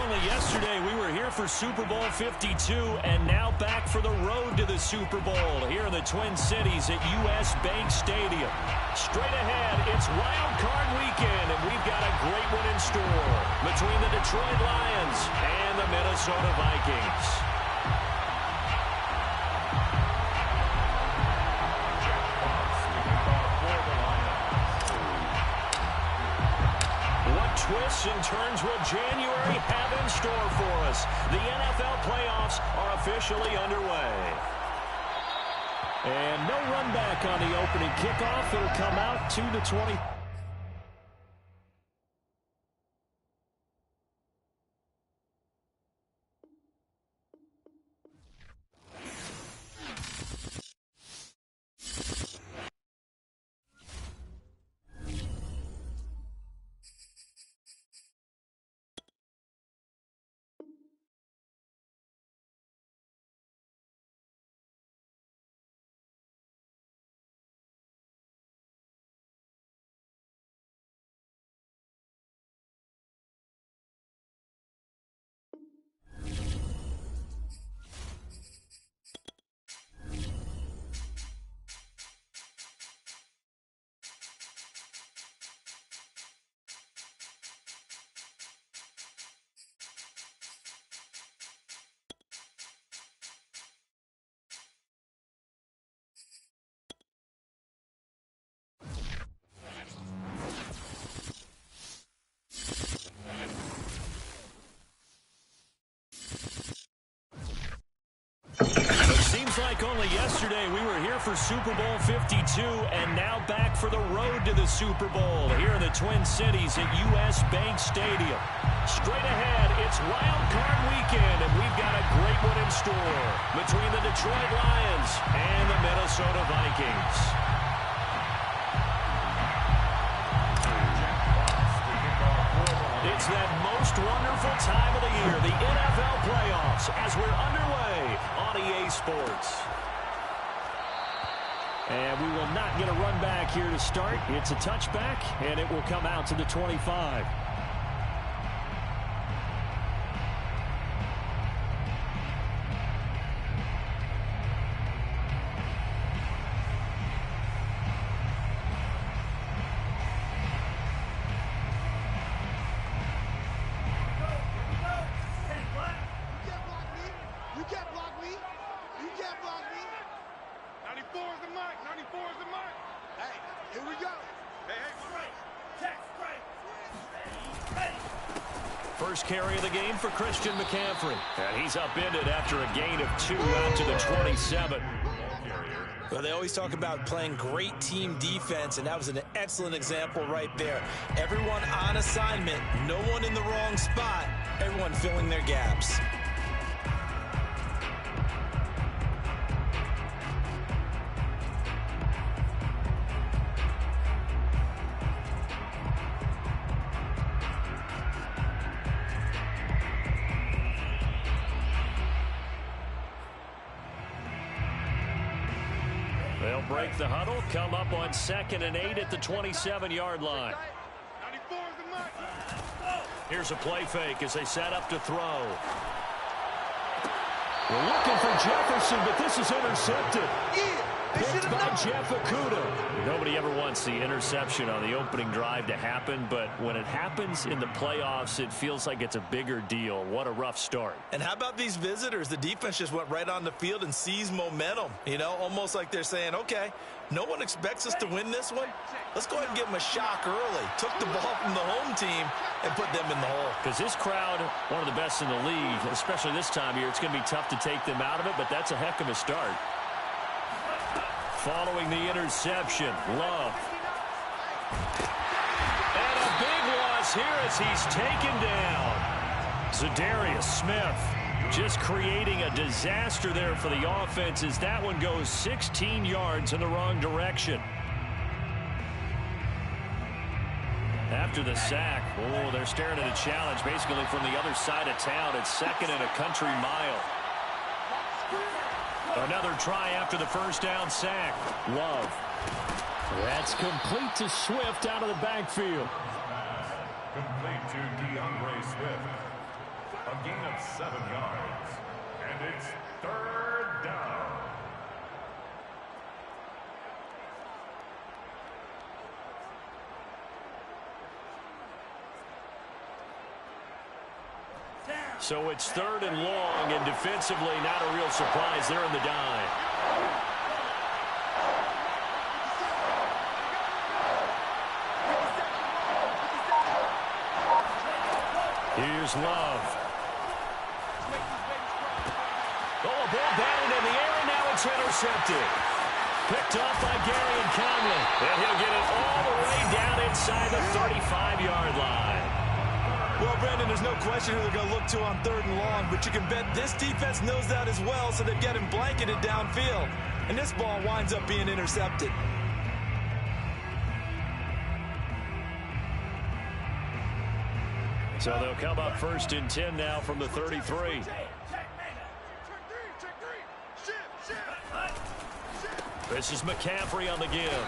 only yesterday we were here for Super Bowl 52 and now back for the road to the Super Bowl here in the Twin Cities at US Bank Stadium. Straight ahead, it's Wild Card Weekend, and we've got a great one in store between the Detroit Lions and the Minnesota Vikings. Twists and turns will January have in store for us? The NFL playoffs are officially underway. And no run back on the opening kickoff. It'll come out to the 20. Like only yesterday we were here for Super Bowl 52 and now back for the road to the Super Bowl here in the Twin Cities at US Bank Stadium. Straight ahead, it's Wild Card Weekend, and we've got a great one in store between the Detroit Lions and the Minnesota Vikings. It's that most wonderful time of the year, the NFL playoffs, as we're underway on EA Sports. And we will not get a run back here to start. It's a touchback, and it will come out to the 25. First carry of the game for Christian McCaffrey. And he's upended after a gain of 2 out to the 27. Well, they always talk about playing great team defense, and that was an excellent example right there. Everyone on assignment, no one in the wrong spot, everyone filling their gaps. They'll break the huddle, come up on 2nd and 8 at the 27-yard line. Here's a play fake as they set up to throw. We're looking for Jefferson, but this is intercepted. Picked by Jeff Okudah. Nobody ever wants the interception on the opening drive to happen, but when it happens in the playoffs, it feels like it's a bigger deal. What a rough start. And how about these visitors? The defense just went right on the field and seized momentum. You know, almost like they're saying, okay, no one expects us to win this one. Let's go ahead and give them a shock early. Took the ball from the home team and put them in the hole. Because this crowd, one of the best in the league, especially this time of year, it's going to be tough to take them out of it, but that's a heck of a start. Following the interception, Love. And a big loss here as he's taken down. Za'Darius Smith just creating a disaster there for the offense as that one goes 16 yards in the wrong direction. After the sack, oh, they're staring at a challenge basically from the other side of town. It's 2nd and a country mile. Another try after the first down sack. Love. That's complete to Swift out of the backfield. Complete to DeAndre Swift. gain of 7 yards. And it's 3rd down. So it's 3rd and long, and defensively not a real surprise. They're in the dive. Here's Love. Oh, a ball batted in the air, and now it's intercepted. Picked off by Gary Conley. And he'll get it all the way down inside the 35-yard line. Well, Brandon, there's no question who they're going to look to on 3rd and long, but you can bet this defense knows that as well, so they've got him blanketed downfield. And this ball winds up being intercepted. So they'll come up 1st and 10 now from the 33. This is McCaffrey on the give.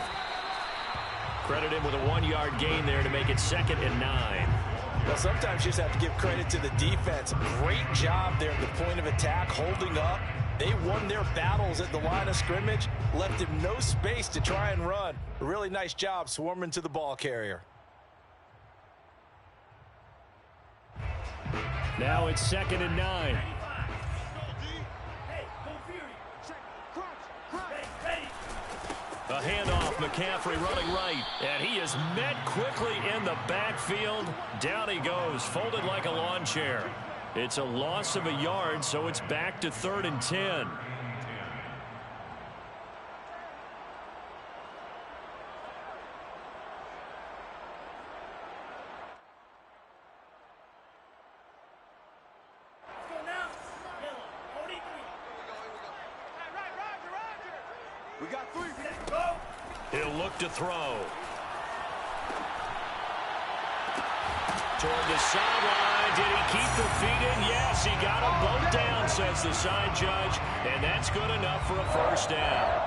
Credit him with a 1-yard gain there to make it 2nd and 9. Well, sometimes you just have to give credit to the defense. Great job there at the point of attack, holding up. They won their battles at the line of scrimmage, left him no space to try and run. A really nice job swarming to the ball carrier. Now it's 2nd and 9. A handoff, McCaffrey running right, and he is met quickly in the backfield. Down he goes, folded like a lawn chair. It's a loss of a yard, so it's back to 3rd and 10. He'll look to throw. Toward the sideline. Did he keep the feet in? Yes, he got them both down, says the side judge. And that's good enough for a 1st down.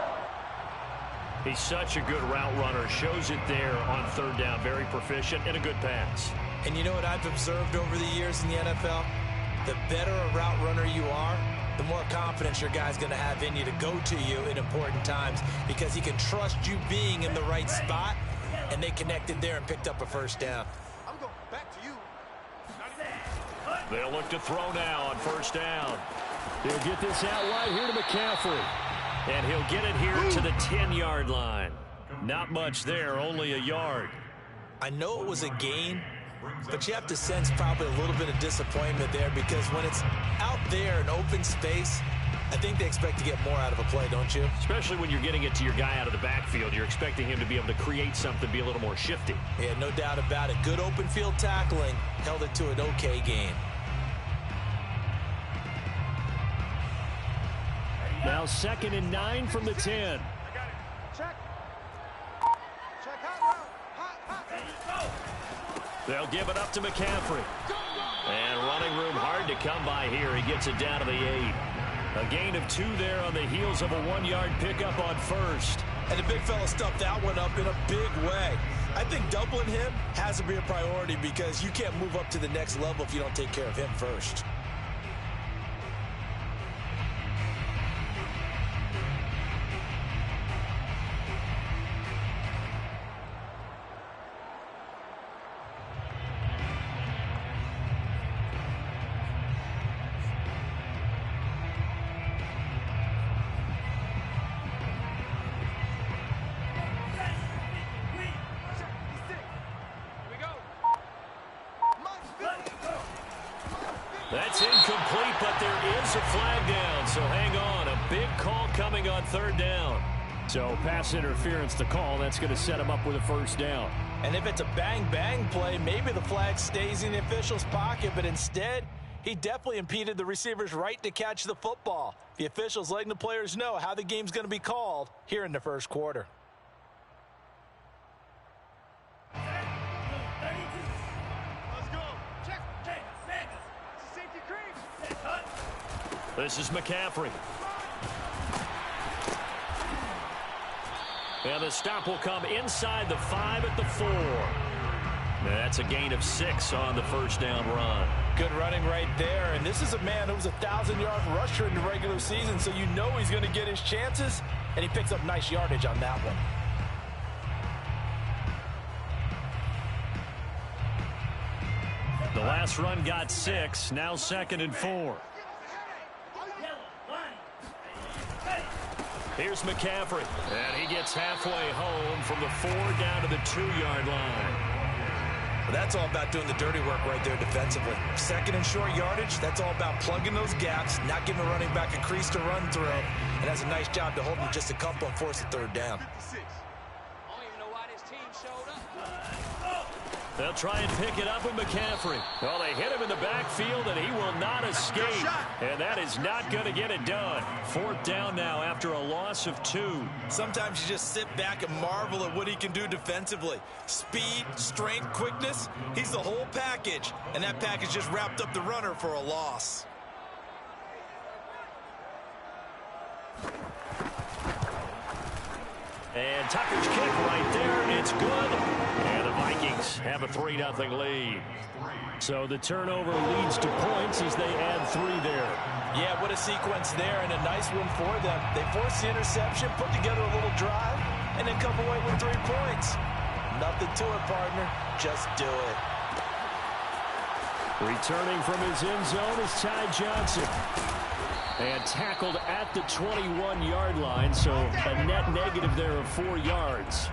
He's such a good route runner. Shows it there on 3rd down. Very proficient and a good pass. And you know what I've observed over the years in the NFL? The better a route runner you are, the more confidence your guy's going to have in you to go to you in important times because he can trust you being in the right spot, and they connected there and picked up a 1st down. I'm going back to you. They'll look to throw now on 1st down. He'll get this out wide here to McCaffrey. And he'll get it here to the 10-yard line. Not much there, only a yard. I know it was a gain, but you have to sense probably a little bit of disappointment there because when it's out there in open space, I think they expect to get more out of a play, don't you? Especially when you're getting it to your guy out of the backfield. You're expecting him to be able to create something, be a little more shifty. Yeah, no doubt about it. Good open field tackling, held it to an okay gain. Now 2nd and 9 from the 10. I got it. Check. Check hot route. They'll give it up to McCaffrey. And running room hard to come by here. He gets it down to the 8. A gain of 2 there on the heels of a 1-yard pickup on 1st. And the big fella stuffed that one up in a big way. I think doubling him has to be a priority because you can't move up to the next level if you don't take care of him first. That's incomplete, but there is a flag down, so hang on. A big call coming on 3rd down. So pass interference to call. That's going to set him up with a 1st down. And if it's a bang-bang play, maybe the flag stays in the official's pocket, but instead, he definitely impeded the receiver's right to catch the football. The officials letting the players know how the game's going to be called here in the 1st quarter. This is McCaffrey. And the stop will come inside the 5 at the 4. That's a gain of 6 on the first down run. Good running right there. And this is a man who was a 1,000-yard rusher in the regular season, so you know he's going to get his chances, and he picks up nice yardage on that one. The last run got 6. Now 2nd and 4. Here's McCaffrey. And he gets halfway home from the 4 down to the 2-yard line. Well, that's all about doing the dirty work right there defensively. 2nd and short yardage, that's all about plugging those gaps, not giving the running back a crease to run through. And that's a nice job to hold him just a couple and force a 3rd down. They'll try and pick it up with McCaffrey. Well, they hit him in the backfield, and he will not escape. And that is not going to get it done. 4th down now after a loss of 2. Sometimes you just sit back and marvel at what he can do defensively. Speed, strength, quickness, he's the whole package. And that package just wrapped up the runner for a loss. And Tucker's kick right there. It's good. And the Vikings have a 3-0 lead. So the turnover leads to points as they add 3 there. Yeah, what a sequence there, and a nice one for them. They forced the interception, put together a little drive, and then come away with 3 points. Nothing to it, partner. Just do it. Returning from his end zone is Ty Johnson. And tackled at the 21-yard line, so a net negative there of 4 yards.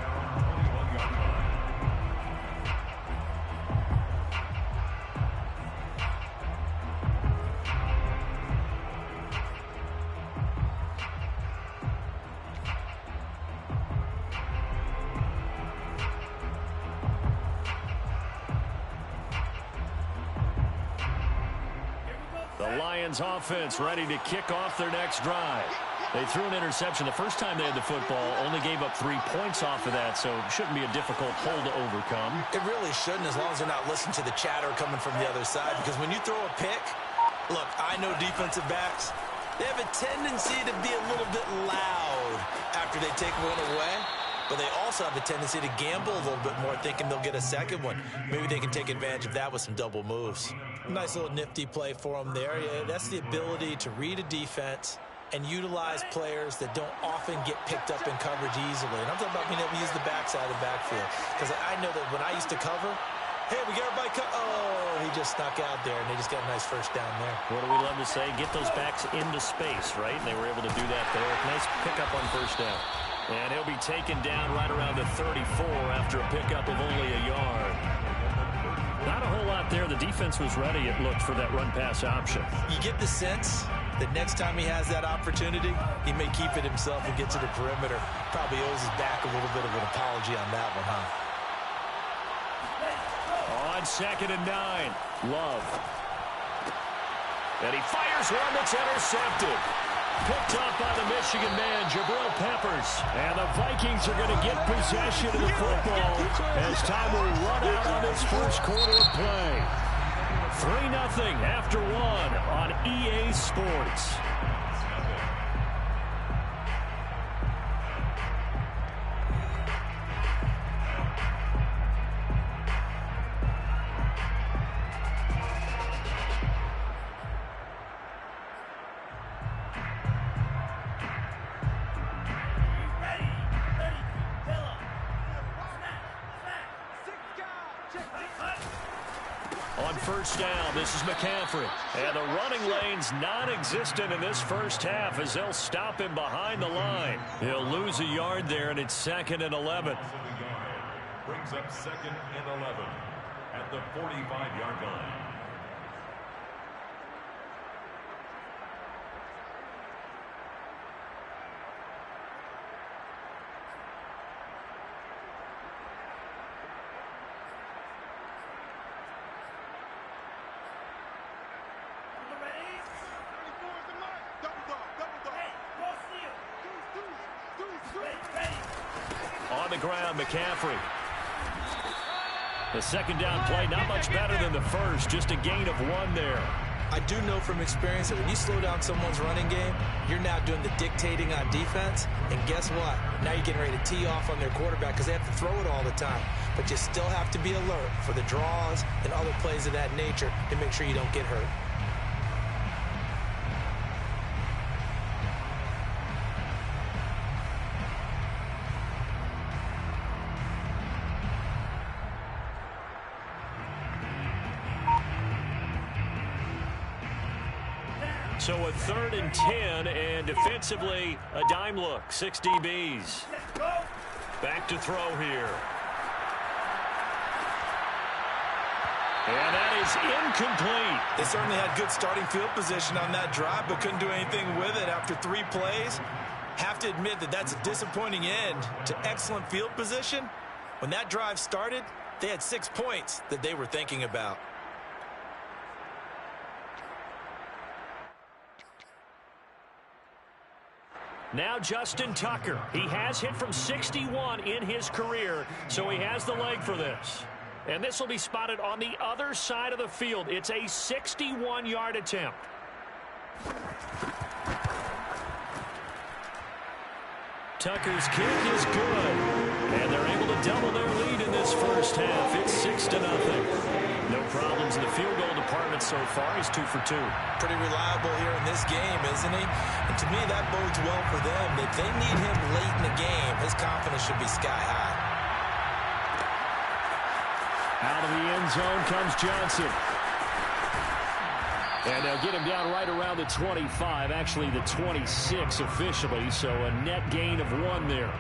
Lions offense ready to kick off their next drive. They threw an interception the first time they had the football, only gave up 3 points off of that, so it shouldn't be a difficult hole to overcome. It really shouldn't, as long as they're not listening to the chatter coming from the other side, because when you throw a pick, look, I know defensive backs, they have a tendency to be a little bit loud after they take one away. But they also have a tendency to gamble a little bit more, thinking they'll get a second one. Maybe they can take advantage of that with some double moves. Nice little nifty play for them there. Yeah, that's the ability to read a defense and utilize players that don't often get picked up in coverage easily. And I'm talking about being able to use the backside of the backfield. Because I know that when I used to cover, hey, we got everybody oh, he just snuck out there, and they just got a nice first down there. What do we love to say? Get those backs into space, right? And they were able to do that there. Nice pickup on first down. And he'll be taken down right around the 34 after a pickup of only a yard. Not a whole lot there. The defense was ready, it looked, for that run-pass option. You get the sense that next time he has that opportunity, he may keep it himself and get to the perimeter. Probably owes his back a little bit of an apology on that one, huh? On 2nd and 9, Love. And he fires one that's intercepted. Picked up by the Michigan man, Jabril Peppers. And the Vikings are going to get possession of the football as time will run out on this first quarter of play. 3-0 after 1 on EA Sports. On first down, this is McCaffrey. And the running lane's non-existent in this first half as they'll stop him behind the line. He'll lose a yard there, and it's 2nd and 11. Brings up 2nd and 11 at the 45-yard line. On the ground, McCaffrey. The second down play, not much better than the first, just a gain of 1 there. I do know from experience that when you slow down someone's running game, you're now doing the dictating on defense. And guess what? Now you're getting ready to tee off on their quarterback because they have to throw it all the time. But you still have to be alert for the draws and other plays of that nature to make sure you don't get hurt. So a 3rd and 10, and defensively, a dime look. 6 DBs. Back to throw here. And that is incomplete. They certainly had good starting field position on that drive, but couldn't do anything with it after 3 plays. Have to admit that that's a disappointing end to excellent field position. When that drive started, they had 6 points that they were thinking about. Now Justin Tucker. He has hit from 61 in his career, so he has the leg for this. And this will be spotted on the other side of the field. It's a 61-yard attempt. Tucker's kick is good. And they're able to double their lead in this first half. It's 6-0. No problems in the field goal department so far. He's 2 for 2. Pretty reliable here in this game, isn't he? And to me, that bodes well for them. If they need him late in the game, his confidence should be sky high. Out of the end zone comes Johnson. And they'll get him down right around the 25, actually the 26 officially, so a net gain of 1 there.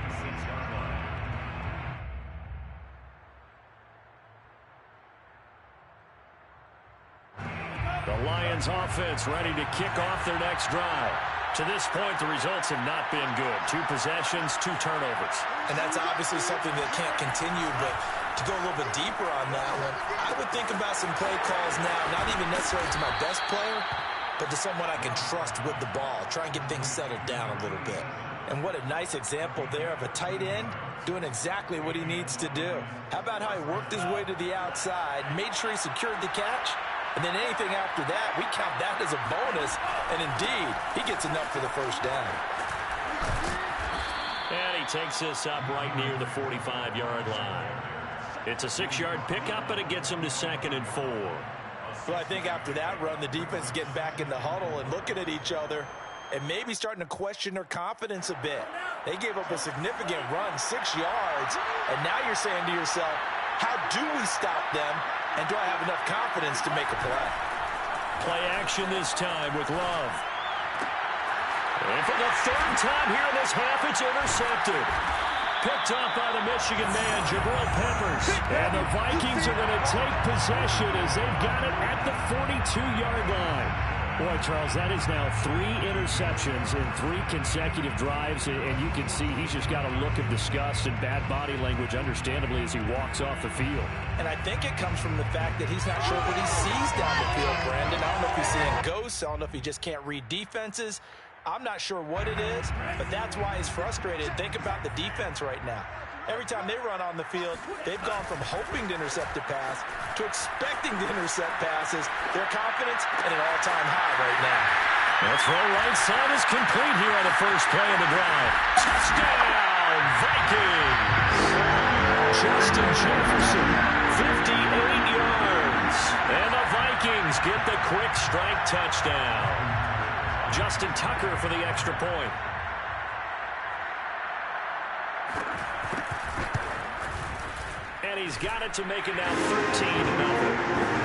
The Lions offense ready to kick off their next drive. To this point, the results have not been good. 2 possessions, 2 turnovers. And that's obviously something that can't continue, but to go a little bit deeper on that one, I would think about some play calls now, not even necessarily to my best player, but to someone I can trust with the ball. Try and get things settled down a little bit. And what a nice example there of a tight end doing exactly what he needs to do. How about how he worked his way to the outside, made sure he secured the catch, and then anything after that, we count that as a bonus. And indeed, he gets enough for the first down. And he takes this up right near the 45-yard line. It's a 6-yard pickup, but it gets him to 2nd and 4. Well, I think after that run, the defense is getting back in the huddle and looking at each other and maybe starting to question their confidence a bit. They gave up a significant run, 6 yards, and now you're saying to yourself, how do we stop them, and do I have enough confidence to make a play? Play action this time with Love. And for the 3rd time here in this half, it's intercepted. Picked up by the Michigan man, Jabril Peppers. And the Vikings are going to take possession as they've got it at the 42-yard line. Boy, Charles, that is now 3 interceptions in 3 consecutive drives, and you can see he's just got a look of disgust and bad body language, understandably, as he walks off the field. And I think it comes from the fact that he's not sure what he sees down the field, Brandon. I don't know if he's seeing ghosts. I don't know if he just can't read defenses. I'm not sure what it is, but that's why he's frustrated. Think about the defense right now. Every time they run on the field, they've gone from hoping to intercept a pass to expecting to intercept passes. Their confidence at an all-time high right now. The throw right side is complete here on the first play of the drive. Touchdown, Vikings! Justin Jefferson, 58 yards. And the Vikings get the quick strike touchdown. Justin Tucker for the extra point. And he's got it to make it now 13-0.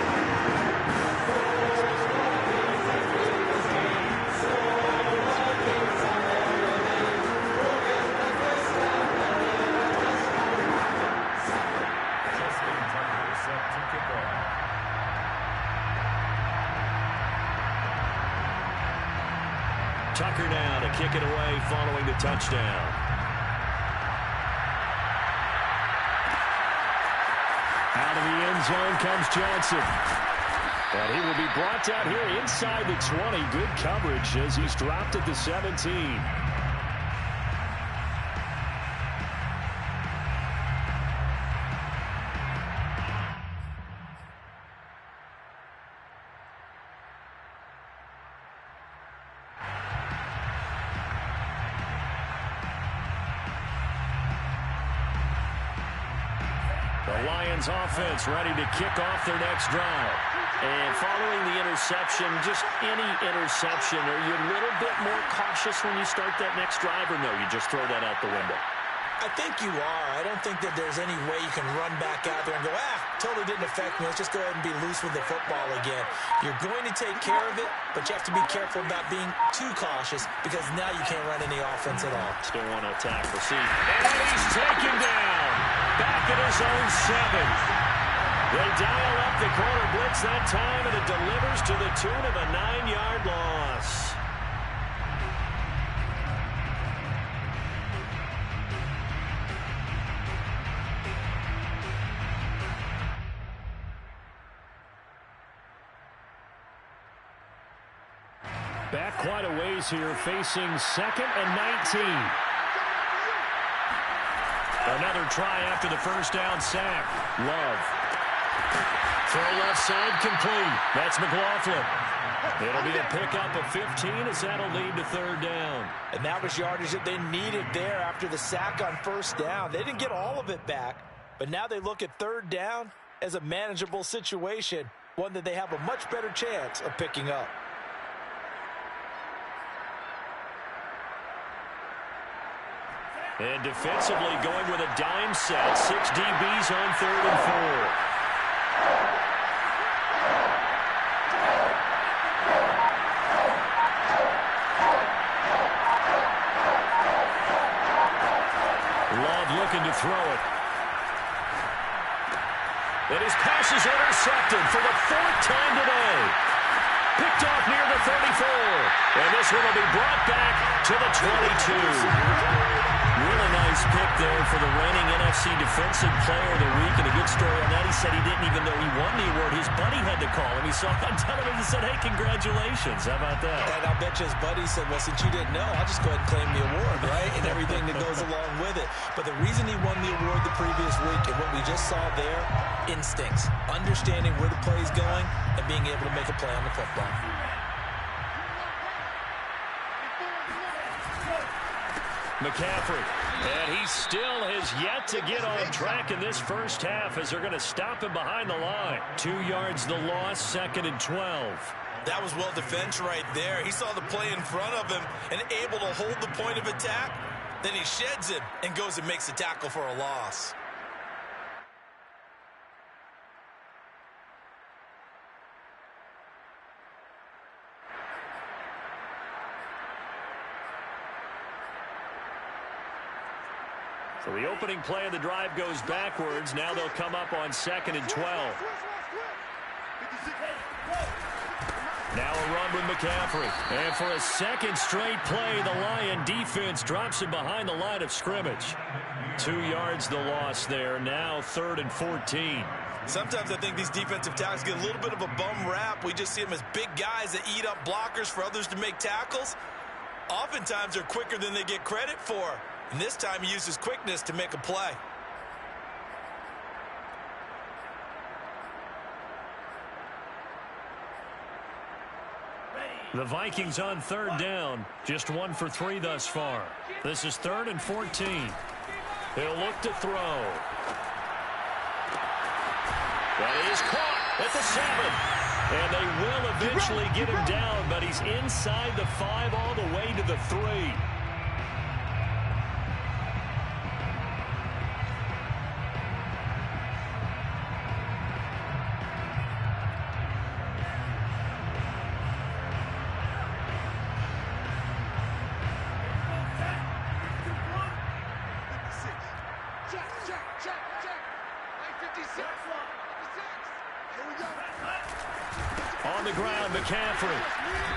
Tucker now to kick it away following the touchdown. Out of the end zone comes Johnson. And he will be brought down here inside the 20. Good coverage as he's dropped at the 17. The Lions offense ready to kick off their next drive. And following the interception, just any interception, are you a little bit more cautious when you start that next drive, or no, you just throw that out the window? I think you are. I don't think that there's any way you can run back out there and go, totally didn't affect me. Let's just go ahead and be loose with the football again. You're going to take care of it, but you have to be careful about being too cautious because now you can't run any offense at all. Still want to attack. We'll see. And he's taken down. Back at his own 7. They dial up the corner blitz that time, and it delivers to the tune of a 9-yard loss. Back quite a ways here, facing 2nd and 19. Another try after the first down sack. Love. Throw left side complete. That's McLaughlin. It'll be a pickup of 15 as that'll lead to 3rd down. And that was yardage that they needed there after the sack on 1st down. They didn't get all of it back, but now they look at 3rd down as a manageable situation, one that they have a much better chance of picking up. And defensively going with a dime set. 6 DBs on 3rd and 4. Love looking to throw it. And his pass is intercepted for the 4th time today. Picked off near the 34. And this one will be brought back to the 22. Really nice pick there for the reigning NFC Defensive Player of the Week. And a good story on that. He said he didn't even know he won the award. His buddy had to call him. He saw it on television and said, hey, congratulations. How about that? And I'll bet you his buddy said, well, since you didn't know, I'll just go ahead and claim the award, right? And everything that goes along with it. But the reason he won the award the previous week and what we just saw there, instincts. Understanding where the play is going and being able to make a play on the football. McCaffrey, and he still has yet to get on track in this first half as they're going to stop him behind the line. 2 yards the loss, 2nd and 12. That was well defense right there. He saw the play in front of him and able to hold the point of attack. Then he sheds it and goes and makes a tackle for a loss. So the opening play of the drive goes backwards. Now they'll come up on 2nd and 12. Now a run with McCaffrey. And for a 2nd straight play, the Lion defense drops him behind the line of scrimmage. 2 yards the loss there. Now 3rd and 14. Sometimes I think these defensive tackles get a little bit of a bum rap. We just see them as big guys that eat up blockers for others to make tackles. Oftentimes they're quicker than they get credit for. And this time he uses quickness to make a play. The Vikings on 3rd down. Just 1 for 3 thus far. This is 3rd and 14. He'll look to throw. That is caught at the 7. And they will eventually get him down, but he's inside the 5 all the way to the 3. On the ground, McCaffrey.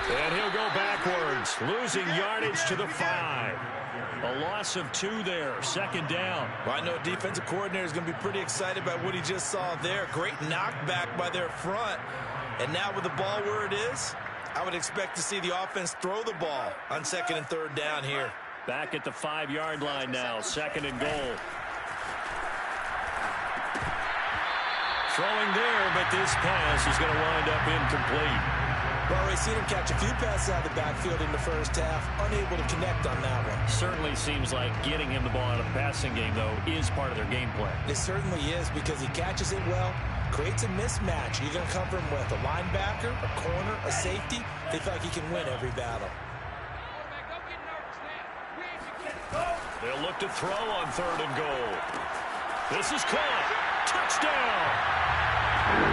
And he'll go backwards, losing yardage to the 5. A loss of 2 there, 2nd down. Well, I know defensive coordinator is going to be pretty excited about what he just saw there. Great knockback by their front. And now with the ball where it is, I would expect to see the offense throw the ball on 2nd and 3rd down here. Back at the 5-yard line now, 2nd and goal. Throwing there, but this pass is going to wind up incomplete. Well, we've seen him catch a few passes out of the backfield in the first half, unable to connect on that one. Certainly seems like getting him the ball out of the passing game, though, is part of their game plan. It certainly is, because he catches it well, creates a mismatch. You're going to cover him with a linebacker, a corner, a safety. They feel like he can win every battle. They'll look to throw on 3rd and goal. This is caught. Touchdown!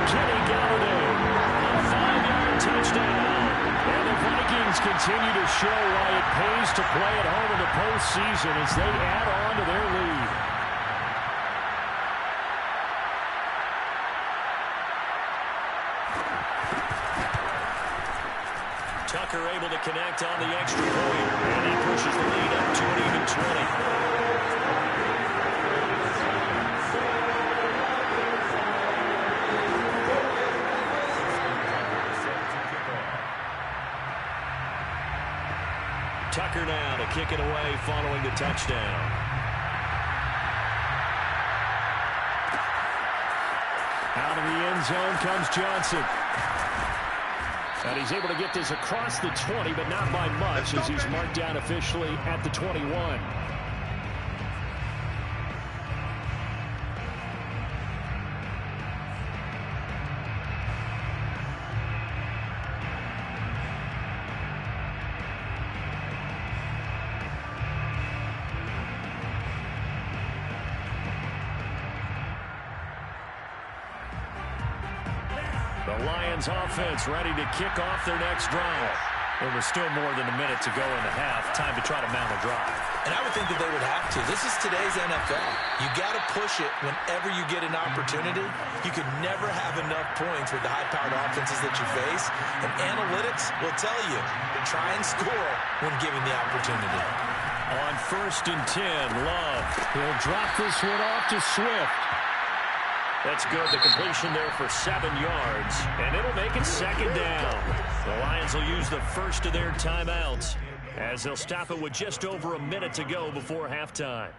Kenny Galladay. A 5-yard touchdown. And the Vikings continue to show why it pays to play at home in the postseason as they add on to their lead. Tucker able to connect on the extra point, and he pushes the lead up to an even 20. Tucker now to kick it away following the touchdown. Out of the end zone comes Johnson. And he's able to get this across the 20, but not by much, as he's marked down officially at the 21. The Lions offense ready to kick off their next drive. There was still more than a minute to go in the half. Time to try to mount a drive. And I would think that they would have to. This is today's NFL. You got to push it whenever you get an opportunity. You can never have enough points with the high-powered offenses that you face. And analytics will tell you to try and score when given the opportunity. On 1st and 10, Love. He'll drop this one off to Swift. That's good. The completion there for 7 yards. And it'll make it 2nd down. The Lions will use the first of their timeouts as they'll stop it with just over a minute to go before halftime.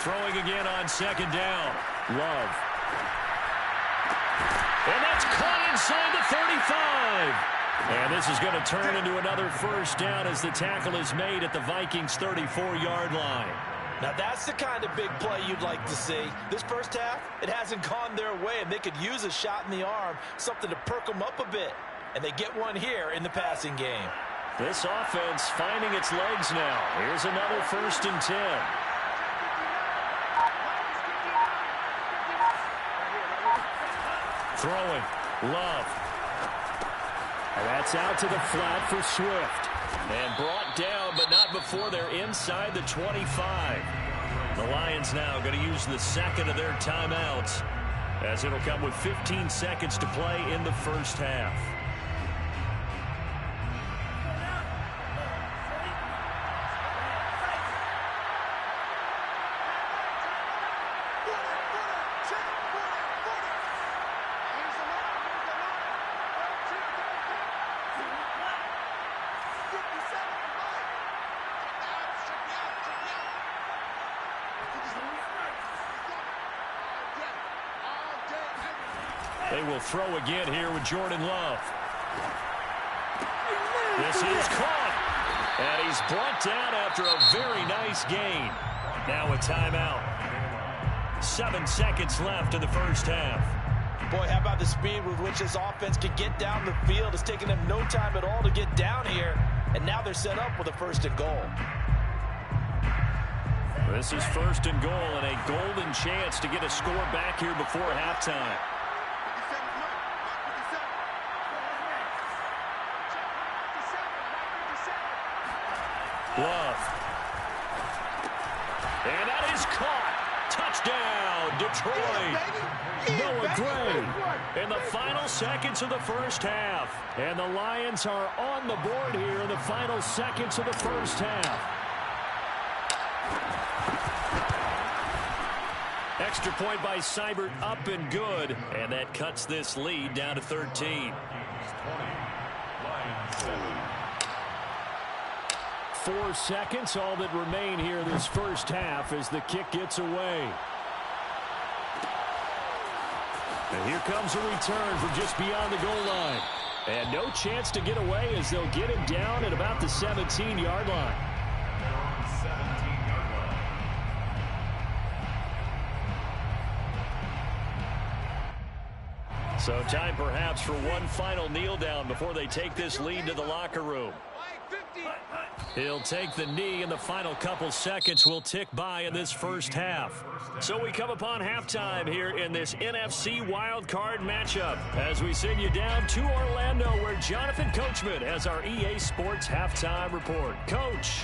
Throwing again on 2nd down. Love. And that's caught inside the 35. And this is going to turn into another 1st down as the tackle is made at the Vikings' 34-yard line. Now that's the kind of big play you'd like to see. This first half, it hasn't gone their way, and they could use a shot in the arm, something to perk them up a bit. And they get one here in the passing game. This offense finding its legs now. Here's another 1st and 10. Throwing. Love. And that's out to the flat for Swift. And brought down, but not before they're inside the 25. The Lions now going to use the 2nd of their timeouts, as it'll come with 15 seconds to play in the first half. They will throw again here with Jordan Love. This is caught. And he's brought down after a very nice gain. Now a timeout. 7 seconds left in the first half. Boy, how about the speed with which this offense can get down the field? It's taken them no time at all to get down here. And now they're set up with a 1st and goal. This is 1st and goal and a golden chance to get a score back here before halftime. Love. And that is caught. Touchdown, Detroit. Noah Gray in the final seconds of the first half. And the Lions are on the board here in the final seconds of the first half. Extra point by Seibert, up and good. And that cuts this lead down to 13. 20, Lions 7. 4 seconds, all that remain here this first half as the kick gets away. And here comes a return from just beyond the goal line. And no chance to get away as they'll get him down at about the 17-yard line. So time perhaps for one final kneel down before they take this lead to the locker room. He'll take the knee, and the final couple seconds will tick by in this first half. So we come upon halftime here in this NFC wildcard matchup as we send you down to Orlando, where Jonathan Coachman has our EA Sports halftime report. Coach.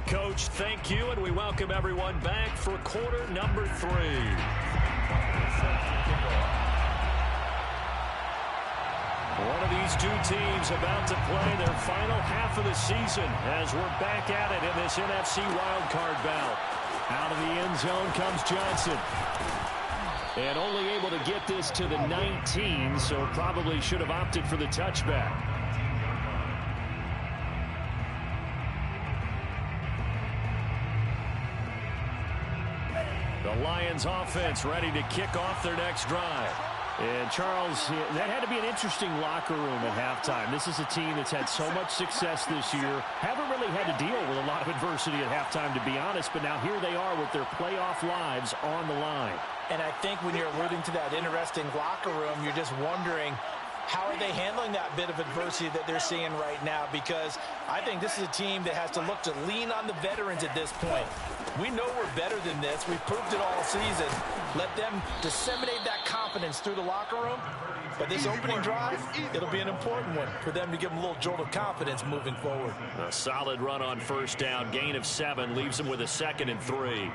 Coach, thank you, and we welcome everyone back for quarter number 3. One of these two teams about to play their final half of the season as we're back at it in this NFC wildcard bout. Out of the end zone comes Johnson. And only able to get this to the 19, so probably should have opted for the touchback. The Lions offense ready to kick off their next drive. And Charles, that had to be an interesting locker room at halftime. This is a team that's had so much success this year. Haven't really had to deal with a lot of adversity at halftime, to be honest. But now here they are with their playoff lives on the line. And I think when you're alluding to that interesting locker room, you're just wondering, how are they handling that bit of adversity that they're seeing right now? Because I think this is a team that has to look to lean on the veterans at this point. We know we're better than this. We've proved it all season. Let them disseminate that confidence through the locker room. But this opening drive, it'll be an important one for them to give them a little jolt of confidence moving forward. A solid run on first down. Gain of 7 leaves them with a 2nd and 3.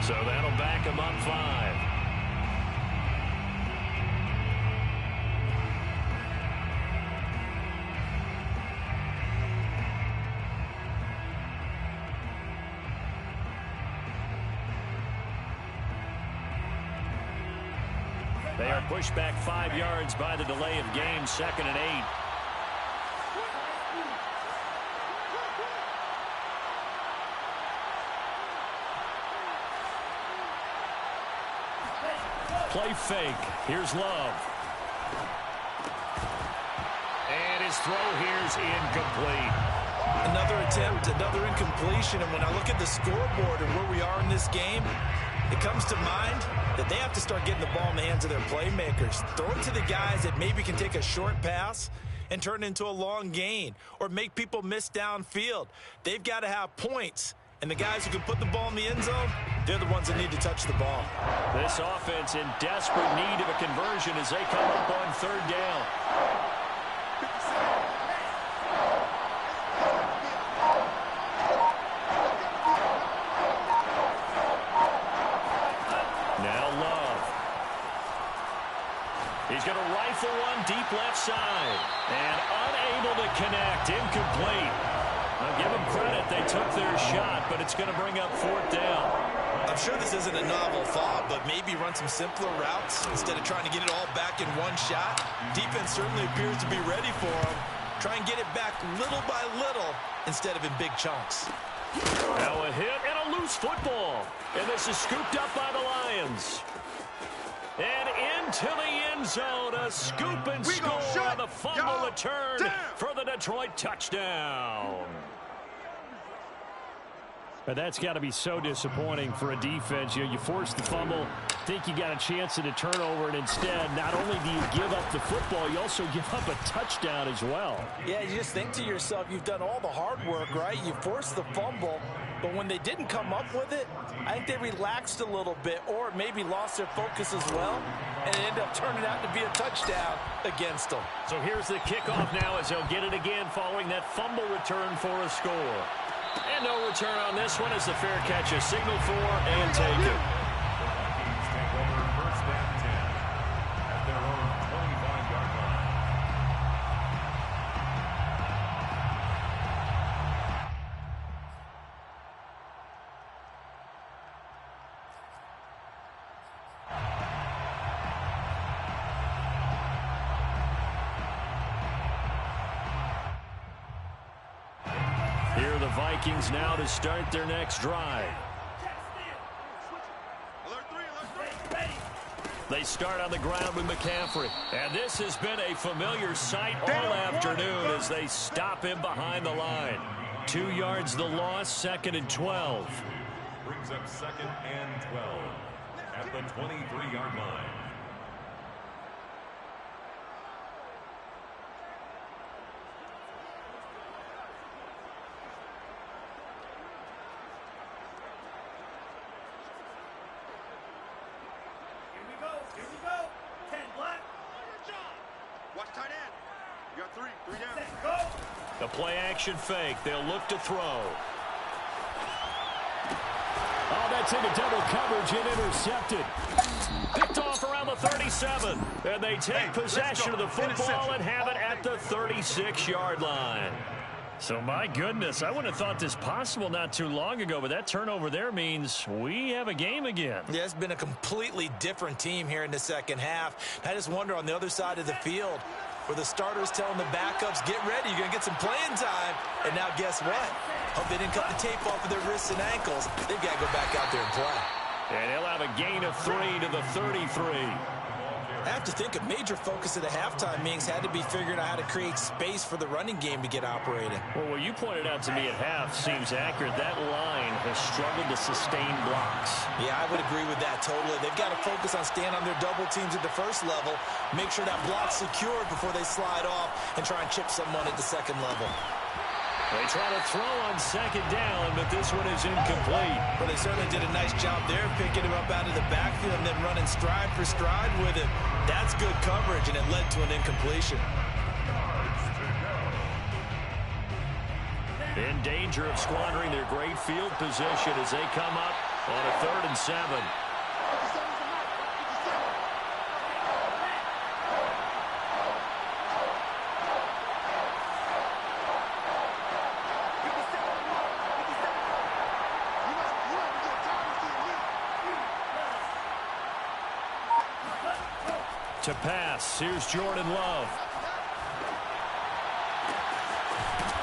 So that'll back him up 5. They are pushed back 5 yards by the delay of game, 2nd and 8. Play fake. Here's Love. And his throw here's incomplete. Another attempt, another incompletion. And when I look at the scoreboard and where we are in this game, it comes to mind that they have to start getting the ball in the hands of their playmakers. Throw it to the guys that maybe can take a short pass and turn it into a long gain or make people miss downfield. They've got to have points. And the guys who can put the ball in the end zone, they're the ones that need to touch the ball. This offense in desperate need of a conversion as they come up on 3rd down. Now Love. He's going to rifle one deep left side. And unable to connect. Incomplete. I'll give them credit. They took their shot, but it's going to bring up 4th down. I'm sure this isn't a novel thought, but maybe run some simpler routes instead of trying to get it all back in one shot. Defense certainly appears to be ready for them. Try and get it back little by little instead of in big chunks. Now a hit and a loose football. And this is scooped up by the Lions. And into the end zone, a scoop and score on the fumble return for the Detroit touchdown. But that's got to be so disappointing for a defense. You force the fumble, think you got a chance at a turnover, and instead, not only do you give up the football, you also give up a touchdown as well. Yeah, you just think to yourself, you've done all the hard work, right? You forced the fumble, but when they didn't come up with it, I think they relaxed a little bit or maybe lost their focus as well, and it ended up turning out to be a touchdown against them. So here's the kickoff now as they'll get it again following that fumble return for a score. And no return on this one as the fair catch is signaled for and taken. The Vikings take over first and 10 at their own 25-yard line. Here are the Vikings now to start their next drive. They start on the ground with McCaffrey. And this has been a familiar sight all afternoon as they stop him behind the line. 2 yards the loss, 2nd and 12. Brings up 2nd and 12 at the 23-yard line. The play-action fake. They'll look to throw. Oh, that's into double coverage and intercepted. Picked off around the 37. And they take possession of the football and have it at the 36-yard line. So, my goodness, I wouldn't have thought this possible not too long ago, but that turnover there means we have a game again. Yeah, it's been a completely different team here in the second half. I just wonder on the other side of the field, where the starters telling the backups, get ready, you're going to get some playing time. And now guess what? Hope they didn't cut the tape off of their wrists and ankles. They've got to go back out there and play. And he'll have a gain of 3 to the 33. I have to think a major focus at the halftime meetings had to be figuring out how to create space for the running game to get operating. Well, what you pointed out to me at half seems accurate. That line has struggled to sustain blocks. Yeah, I would agree with that totally. They've got to focus on staying on their double teams at the first level, make sure that block's secured before they slide off and try and chip someone at the second level. They try to throw on 2nd down, but this one is incomplete. Well, they certainly did a nice job there, picking him up out of the backfield and then running stride for stride with him. That's good coverage, and it led to an incompletion. In danger of squandering their great field position as they come up on a 3rd and 7. To pass, here's Jordan Love.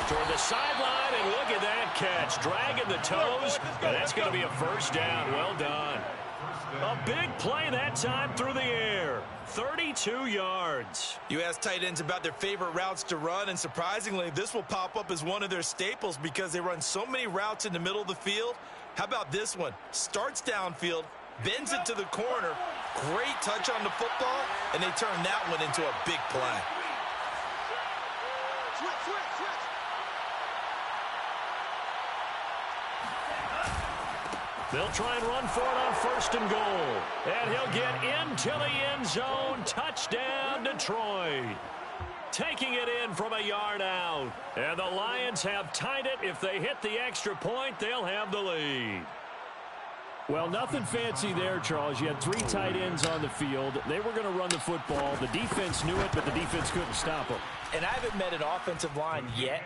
Toward the sideline, and look at that catch. Dragging the toes, and that's going to be a first down. Well done. A big play that time through the air. 32 yards. You ask tight ends about their favorite routes to run, and surprisingly, this will pop up as one of their staples because they run so many routes in the middle of the field. How about this one? Starts downfield, bends it to the corner, great touch on the football, and they turn that one into a big play. They'll try and run for it on 1st and goal. And he'll get into the end zone. Touchdown, Detroit. Taking it in from a yard out. And the Lions have tied it. If they hit the extra point, they'll have the lead. Well, nothing fancy there, Charles. You had 3 tight ends on the field. They were going to run the football. The defense knew it, but the defense couldn't stop them. And I haven't met an offensive line yet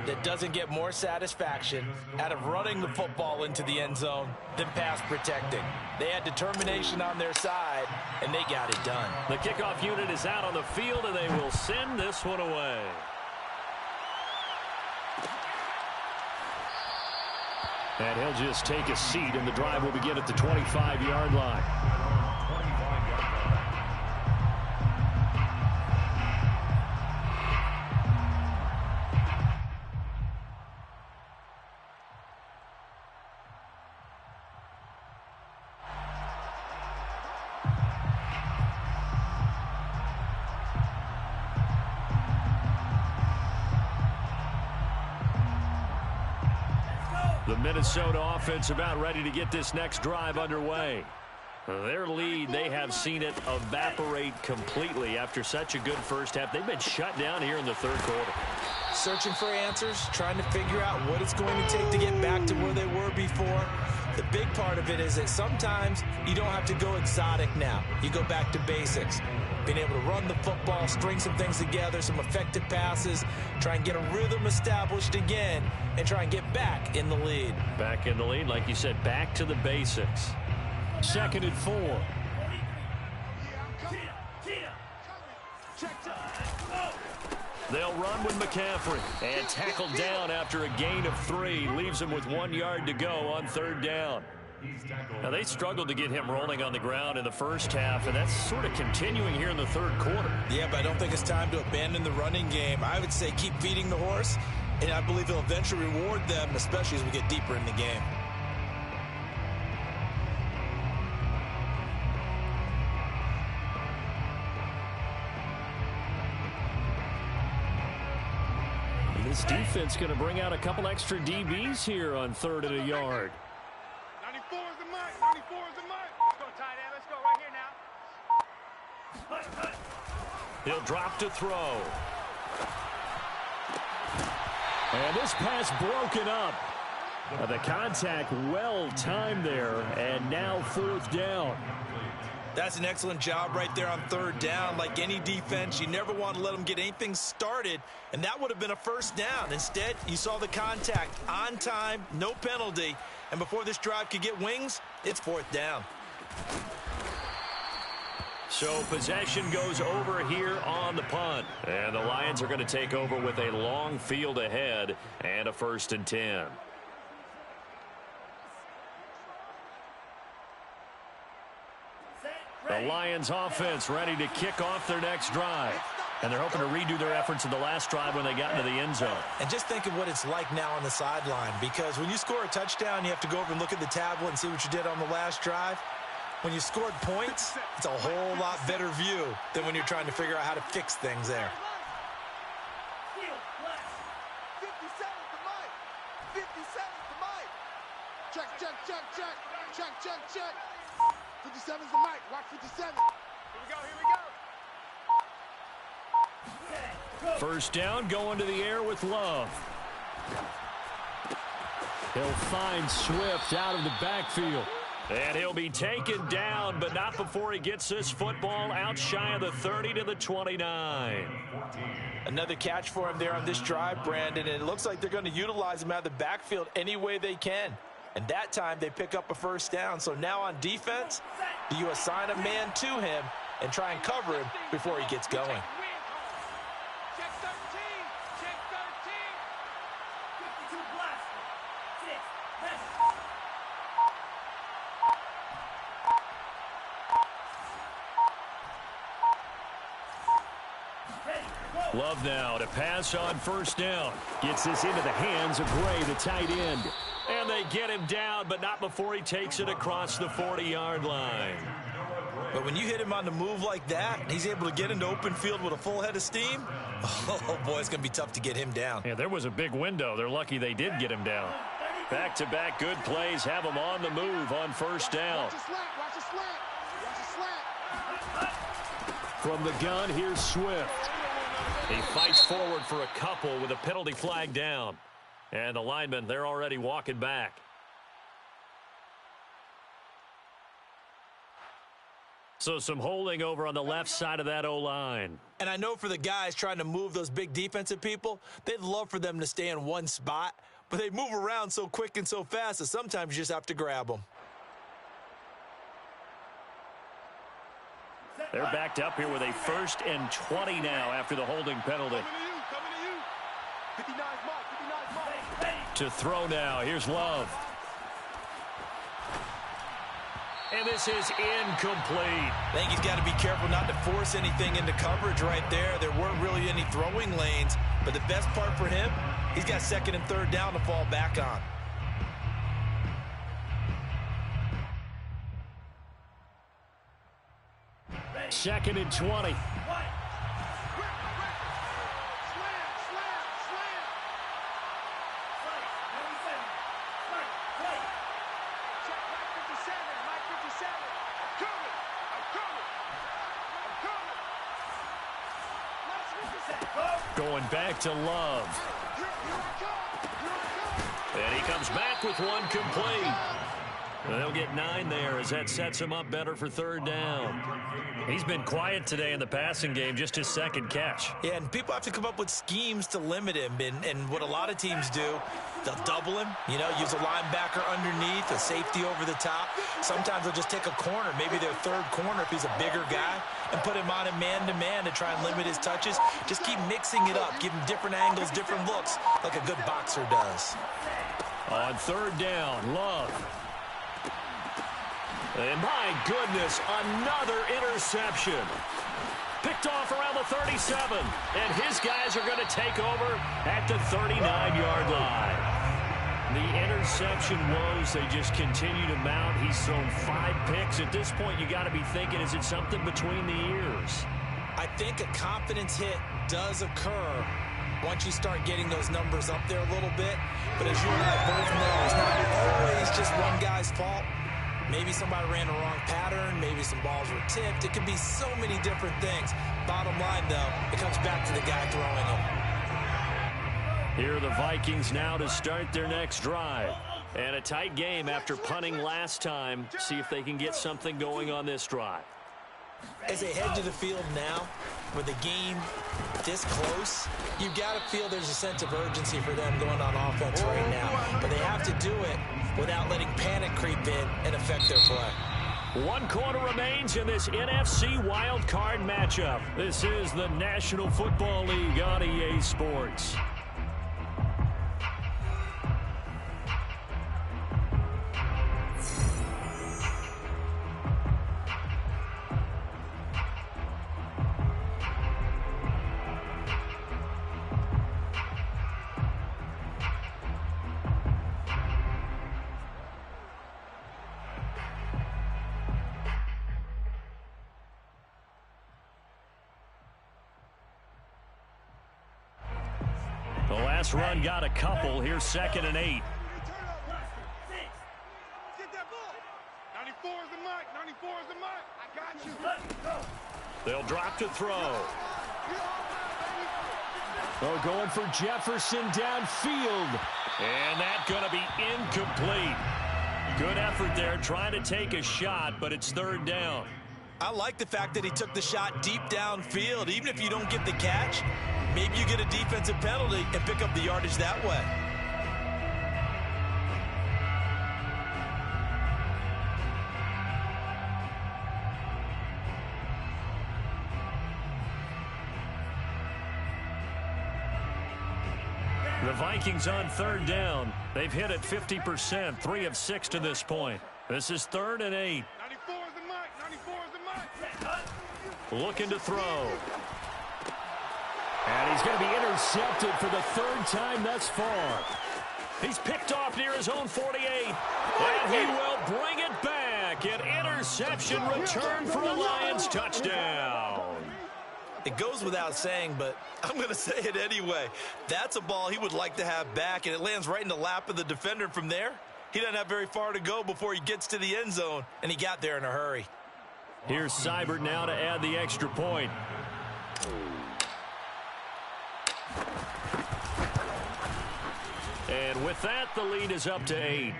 that doesn't get more satisfaction out of running the football into the end zone than pass protecting. They had determination on their side, and they got it done. The kickoff unit is out on the field, and they will send this one away. And he'll just take a seat, and the drive will begin at the 25-yard line. The Minnesota offense about ready to get this next drive underway. Their lead, they have seen it evaporate completely after such a good first half. They've been shut down here in the third quarter. Searching for answers, trying to figure out what it's going to take to get back to where they were before. The big part of it is that sometimes you don't have to go exotic now. You go back to basics. Being able to run the football, string some things together, some effective passes, try and get a rhythm established again, and try and get back in the lead. Back in the lead, like you said, back to the basics. 2nd and 4. They'll run with McCaffrey and tackled down after a gain of 3. Leaves him with 1 yard to go on 3rd down. Now, they struggled to get him rolling on the ground in the first half, and that's sort of continuing here in the third quarter. Yeah, but I don't think it's time to abandon the running game. I would say keep feeding the horse, and I believe he'll eventually reward them, especially as we get deeper in the game. This defense going to bring out a couple extra DBs here on 3rd and a yard. 94 is the mic. 94 is the mic. Let's go, tight end. Let's go right here now. He'll drop to throw. And this pass broken up. The contact well timed there, and now 4th down. That's an excellent job right there on 3rd down. Like any defense, you never want to let them get anything started, and that would have been a 1st down. Instead, you saw the contact on time, no penalty, and before this drive could get wings, it's 4th down. So possession goes over here on the punt, and the Lions are going to take over with a long field ahead and a 1st and 10. The Lions offense ready to kick off their next drive. And they're hoping to redo their efforts in the last drive when they got into the end zone. And just think of what it's like now on the sideline, because when you score a touchdown, you have to go over and look at the tablet and see what you did on the last drive. When you scored points, it's a whole lot better view than when you're trying to figure out how to fix things there. 57's the mic. 57's the mic. Check, check, check, check. Check, check, check. 57's the mic. Watch 57. Here we go, here we go. 1st down, going to the air with Love. He'll find Swift out of the backfield. And he'll be taken down, but not before he gets this football out shy of the 30 to the 29. Another catch for him there on this drive, Brandon, and it looks like they're going to utilize him out of the backfield any way they can. And that time they pick up a 1st down. So now on defense, do you assign a man to him and try and cover him before he gets going? Check 13. Check 13. 52 plus. 6. Love now to pass on 1st down. Gets this into the hands of Gray, the tight end. And they get him down, but not before he takes it across the 40-yard line. But when you hit him on the move like that, he's able to get into open field with a full head of steam. Oh, boy, it's going to be tough to get him down. Yeah, there was a big window. They're lucky they did get him down. Back-to-back good plays have him on the move on 1st down. Watch a slant. Watch a slant. Watch a slant. From the gun, here's Swift. He fights forward for a couple with a penalty flag down. And the linemen, they're already walking back. So some holding over on the left side of that O-line. And I know for the guys trying to move those big defensive people, they'd love for them to stay in one spot, but they move around so quick and so fast that sometimes you just have to grab them. They're backed up here with a 1st and 20 now after the holding penalty. Coming to you. 59's mark. 59's mark. To throw now. Here's Love. And this is incomplete. I think he's got to be careful not to force anything into coverage right there. There weren't really any throwing lanes, but the best part for him, he's got second and third down to fall back on. Second and 20. Going back to Love. And he comes back with one complete. They'll get 9 there as that sets him up better for third down. He's been quiet today in the passing game, just his second catch. Yeah, and people have to come up with schemes to limit him. And what a lot of teams do, they'll double him, use a linebacker underneath, a safety over the top. Sometimes they'll just take a corner, maybe their third corner if he's a bigger guy, and put him on a man-to-man to try and limit his touches. Just keep mixing it up, give him different angles, different looks, like a good boxer does. On third down, Love. And my goodness, another interception. Picked off around the 37. And his guys are going to take over at the 39-yard line. The interception woes, they just continue to mount. He's thrown 5 picks. At this point, you got to be thinking, is it something between the ears? I think a confidence hit does occur once you start getting those numbers up there a little bit. But as you and I both know, it's not always just one guy's fault. Maybe somebody ran the wrong pattern. Maybe some balls were tipped. It could be so many different things. Bottom line, though, it comes back to the guy throwing them. Here are the Vikings now to start their next drive. And a tight game after punting last time. See if they can get something going on this drive. As they head to the field now, with the game this close, you've got to feel there's a sense of urgency for them going on offense right now. But they have to do it without letting panic creep in and affect their play. 1 quarter remains in this NFC Wild Card matchup. This is the National Football League on EA Sports. Last run got a couple. Here's second and 8. Get that ball. 94 is the mic. 94 is the mic. I got you. Let's go. They'll drop to throw. Oh, going for Jefferson downfield. And that's going to be incomplete. Good effort there trying to take a shot, but it's third down. I like the fact that he took the shot deep downfield. Even if you don't get the catch, maybe you get a defensive penalty and pick up the yardage that way. The Vikings on third down. They've hit it 50%, 3 of 6 to this point. This is third and 8. 94 is the mic. 94 is the mic. Looking to throw. And he's going to be intercepted for the third time thus far. He's picked off near his own 48. And he will bring it back. An interception return for a Lions touchdown. It goes without saying, but I'm going to say it anyway. That's a ball he would like to have back, and it lands right in the lap of the defender. From there, he doesn't have very far to go before he gets to the end zone, and he got there in a hurry. Here's Seibert now to add the extra point. And with that, the lead is up to 8.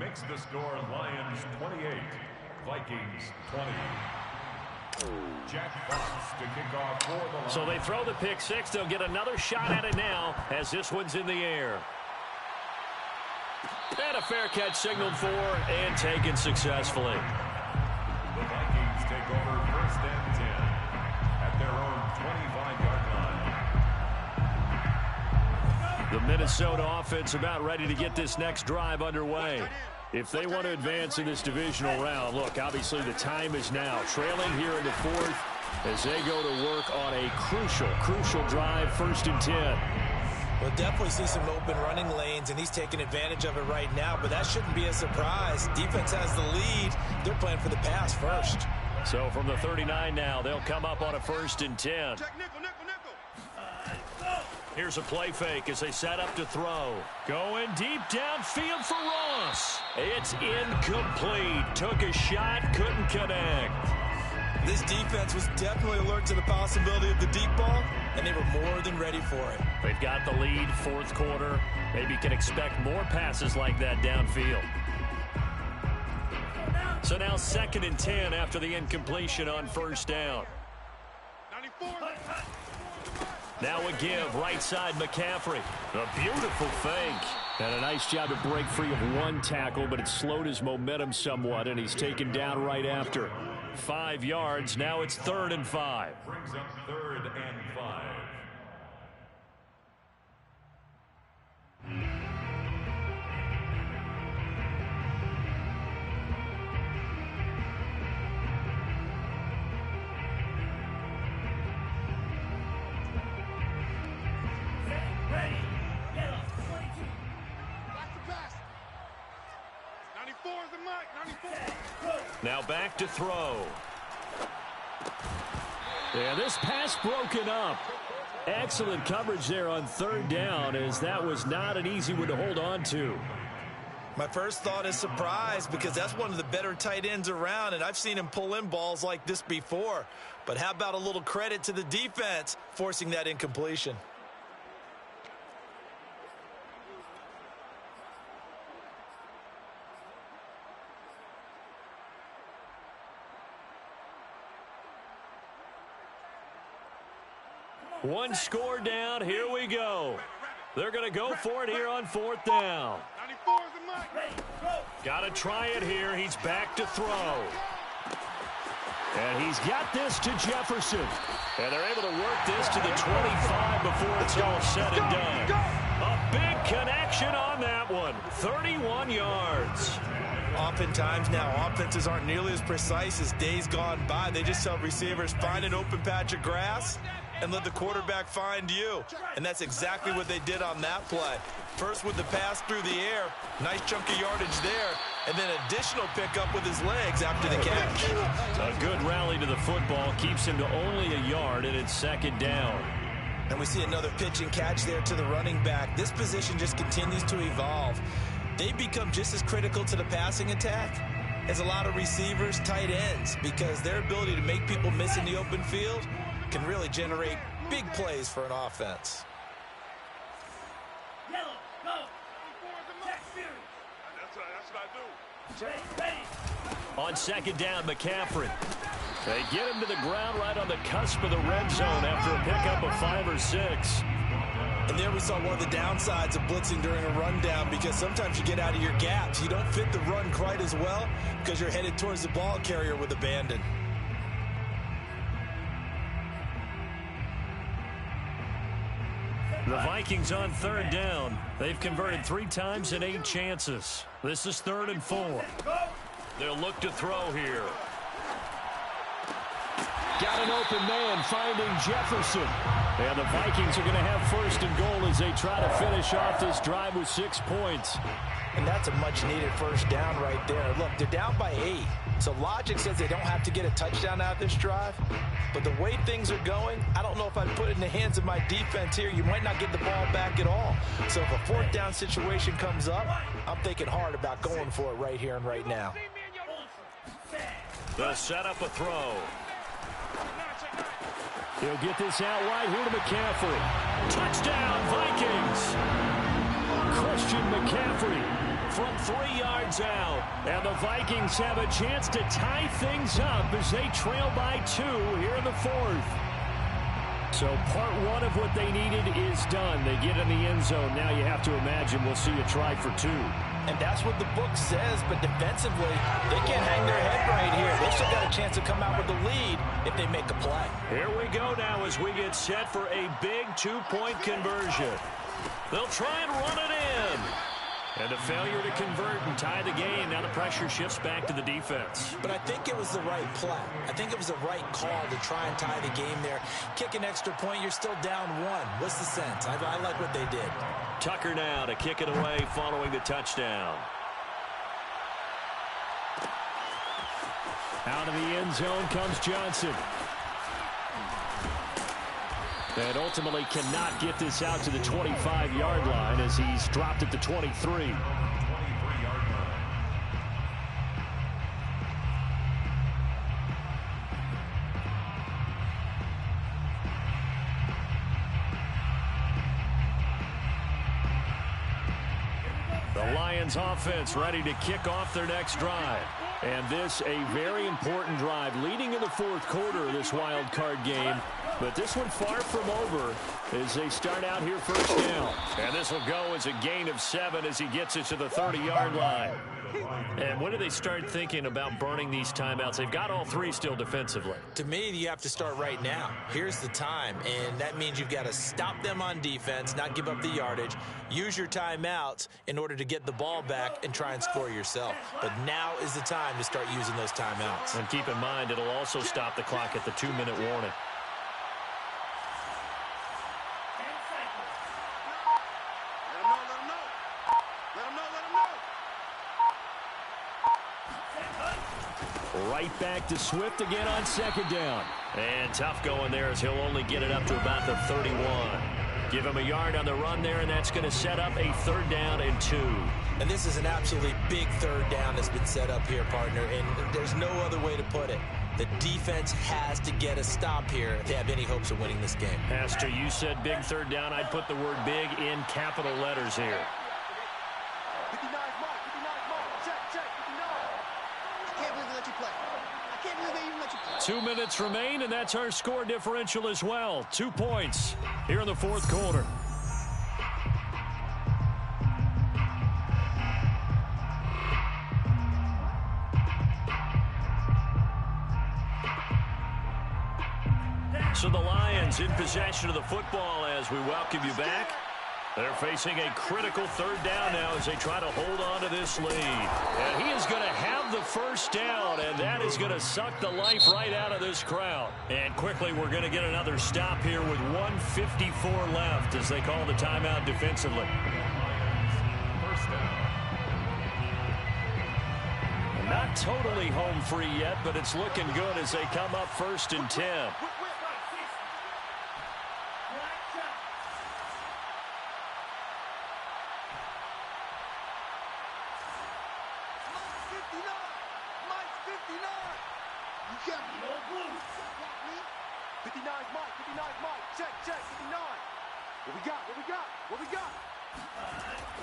Makes the score Lions 28, Vikings 20. Jack Fox to kick off for the Lions. So they throw the pick six. They'll get another shot at it now as this one's in the air. And a fair catch signaled for and taken successfully. The Vikings take over first and 10 at their own 25-yard line. The Minnesota offense about ready to get this next drive underway. if they want to advance in this divisional round. Look, obviously the time is now. Trailing here in the fourth as they go to work on a crucial drive, 1st and 10. We'll definitely see some open running lanes, and he's taking advantage of it right now, but that shouldn't be a surprise. Defense has the lead. They're playing for the pass first. So from the 39 now, they'll come up on a 1st and 10. Check nickel, nickel, nickel. Here's a play fake as they set up to throw. Going deep downfield for Ross. It's incomplete. Took a shot, couldn't connect. This defense was definitely alert to the possibility of the deep ball, and they were more than ready for it. They've got the lead, 4th quarter. Maybe can expect more passes like that downfield. So now 2nd and 10 after the incompletion on 1st down. 94. Now a give, right side McCaffrey. A beautiful fake. And a nice job to break free of one tackle, but it slowed his momentum somewhat, and he's taken down right after. 5 yards, now it's 3rd and 5. Brings up 3rd and 5. Now back to throw. Yeah, this pass broken up. Excellent coverage there on 3rd down, as that was not an easy one to hold on to. My first thought is surprise, because that's one of the better tight ends around, and I've seen him pull in balls like this before. But how about a little credit to the defense forcing that incompletion? One score down. Here we go. They're going to go for it here on 4th down. 94 is the mic. Got to try it here. He's back to throw. And he's got this to Jefferson. And they're able to work this to the 25 before it's all said and done. A big connection on that one. 31 yards. Oftentimes now, offenses aren't nearly as precise as days gone by. They just tell receivers, find an open patch of grass and let the quarterback find you. And that's exactly what they did on that play. First with the pass through the air, nice chunk of yardage there, and then additional pickup with his legs after the catch. A good rally to the football keeps him to only a yard, and it's 2nd down. And we see another pitch and catch there to the running back. This position just continues to evolve. They become just as critical to the passing attack as a lot of receivers, tight ends, because their ability to make people miss in the open field can really generate big plays for an offense. Yellow, go. 94 is the mic. That's what I do. On 2nd down, McCaffrey. They get him to the ground right on the cusp of the red zone after a pickup of 5 or 6. And there we saw one of the downsides of blitzing during a rundown, because sometimes you get out of your gaps. You don't fit the run quite as well because you're headed towards the ball carrier with abandon. The Vikings on 3rd down. They've converted 3 times in 8 chances. This is 3rd and 4. They'll look to throw here. Got an open man finding Jefferson. And the Vikings are going to have 1st and goal as they try to finish off this drive with 6 points. And that's a much-needed 1st down right there. Look, they're down by 8. So logic says they don't have to get a touchdown out of this drive. But the way things are going, I don't know if I'd put it in the hands of my defense here. You might not get the ball back at all. So if a 4th down situation comes up, I'm thinking hard about going for it right here and right now. They'll set up a throw. He'll get this out wide here to McCaffrey. Touchdown, Vikings! Christian McCaffrey from 3 yards out. And the Vikings have a chance to tie things up as they trail by 2 here in the 4th. So part 1 of what they needed is done. They get in the end zone. Now you have to imagine we'll see a try for 2. And that's what the book says, but defensively, they can't hang their head right here. They've still got a chance to come out with the lead if they make a play. Here we go now as we get set for a big 2-point conversion. They'll try and run it in. And the failure to convert and tie the game. Now the pressure shifts back to the defense. But I think it was the right play. I think it was the right call to try and tie the game there. Kick an extra point, you're still down one. What's the sense? I like what they did. Tucker now to kick it away following the touchdown. Out of the end zone comes Johnson. And ultimately cannot get this out to the 25-yard line as he's dropped at the 23. The Lions offense ready to kick off their next drive. And this a very important drive leading in the fourth quarter of this wild card game. But this one far from over as they start out here first down. And this will go as a gain of 7 as he gets it to the 30-yard line. And when do they start thinking about burning these timeouts? They've got all three still defensively. To me, you have to start right now. Here's the time, and that means you've got to stop them on defense, not give up the yardage, use your timeouts in order to get the ball back and try and score yourself. But now is the time to start using those timeouts. And keep in mind, it'll also stop the clock at the 2-minute warning. Right back to Swift again on second down. And tough going there as he'll only get it up to about the 31. Give him a yard on the run there, and that's going to set up a 3rd down and 2. And this is an absolutely big 3rd down that's been set up here, partner, and there's no other way to put it. The defense has to get a stop here if they have any hopes of winning this game. Pastor, you said big 3rd down. I'd put the word big in capital letters here. 59 mark, 59 mark, check, 59. I can't believe they let you play. I can't believe they even let you play. 2 minutes remain, and that's our score differential as well. 2 points here in the fourth quarter. So the Lions in possession of the football as we welcome you back. They're facing a critical 3rd down now as they try to hold on to this lead. And he is going to have the first down, and that is going to suck the life right out of this crowd. And quickly, we're going to get another stop here with 1:54 left as they call the timeout defensively. First down. Not totally home free yet, but it's looking good as they come up 1st and 10.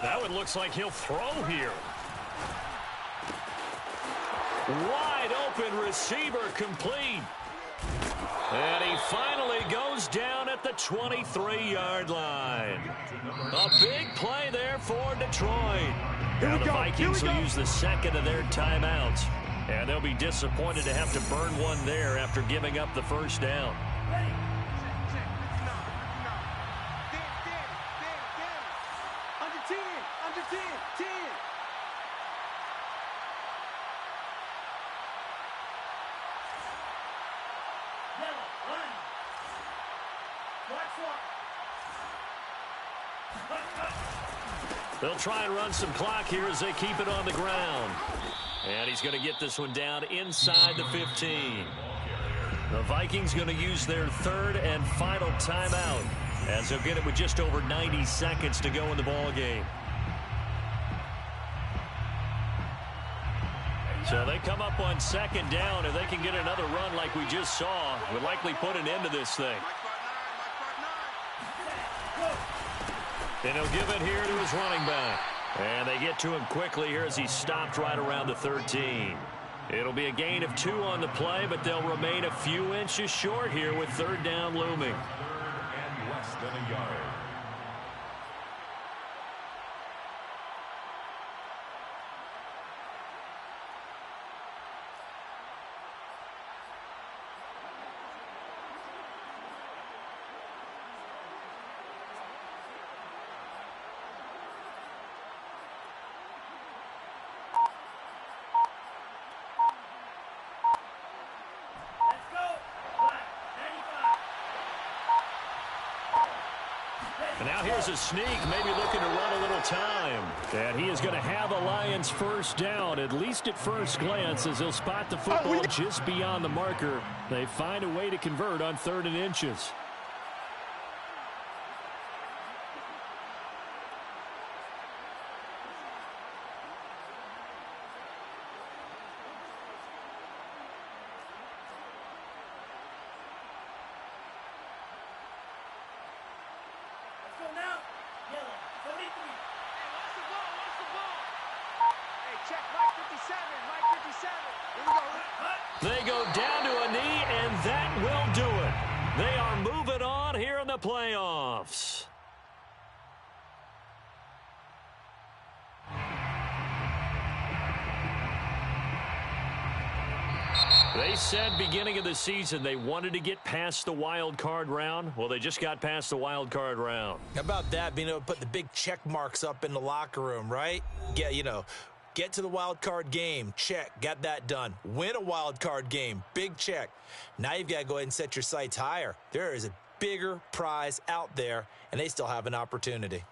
That one looks like he'll throw here. Wide open receiver complete. And he finally goes down at the 23-yard line. A big play there for Detroit. Now the Vikings will use the second of their timeouts. And they'll be disappointed to have to burn one there after giving up the first down. They'll try and run some clock here as they keep it on the ground. And he's going to get this one down inside the 15. The Vikings going to use their 3rd and final timeout as they'll get it with just over 90 seconds to go in the ball game. So they come up on 2nd down. If they can get another run like we just saw, would likely put an end to this thing. And he'll give it here to his running back. And they get to him quickly here as he stopped right around the 13. It'll be a gain of 2 on the play, but they'll remain a few inches short here with 3rd down looming. 3rd and less than a yard. And now here's a sneak, maybe looking to run a little time. And he is going to have a Lions first down, at least at first glance, as he'll spot the football just beyond the marker. They find a way to convert on 3rd and inches. They go down to a knee, and that will do it. They are moving on here in the playoffs. They said beginning of the season they wanted to get past the wild card round. Well, they just got past the wild card round. How about that, being able to put the big check marks up in the locker room, right? Get to the wild card game, check, got that done. Win a wild card game, big check. Now you've got to go ahead and set your sights higher. There is a bigger prize out there, and they still have an opportunity.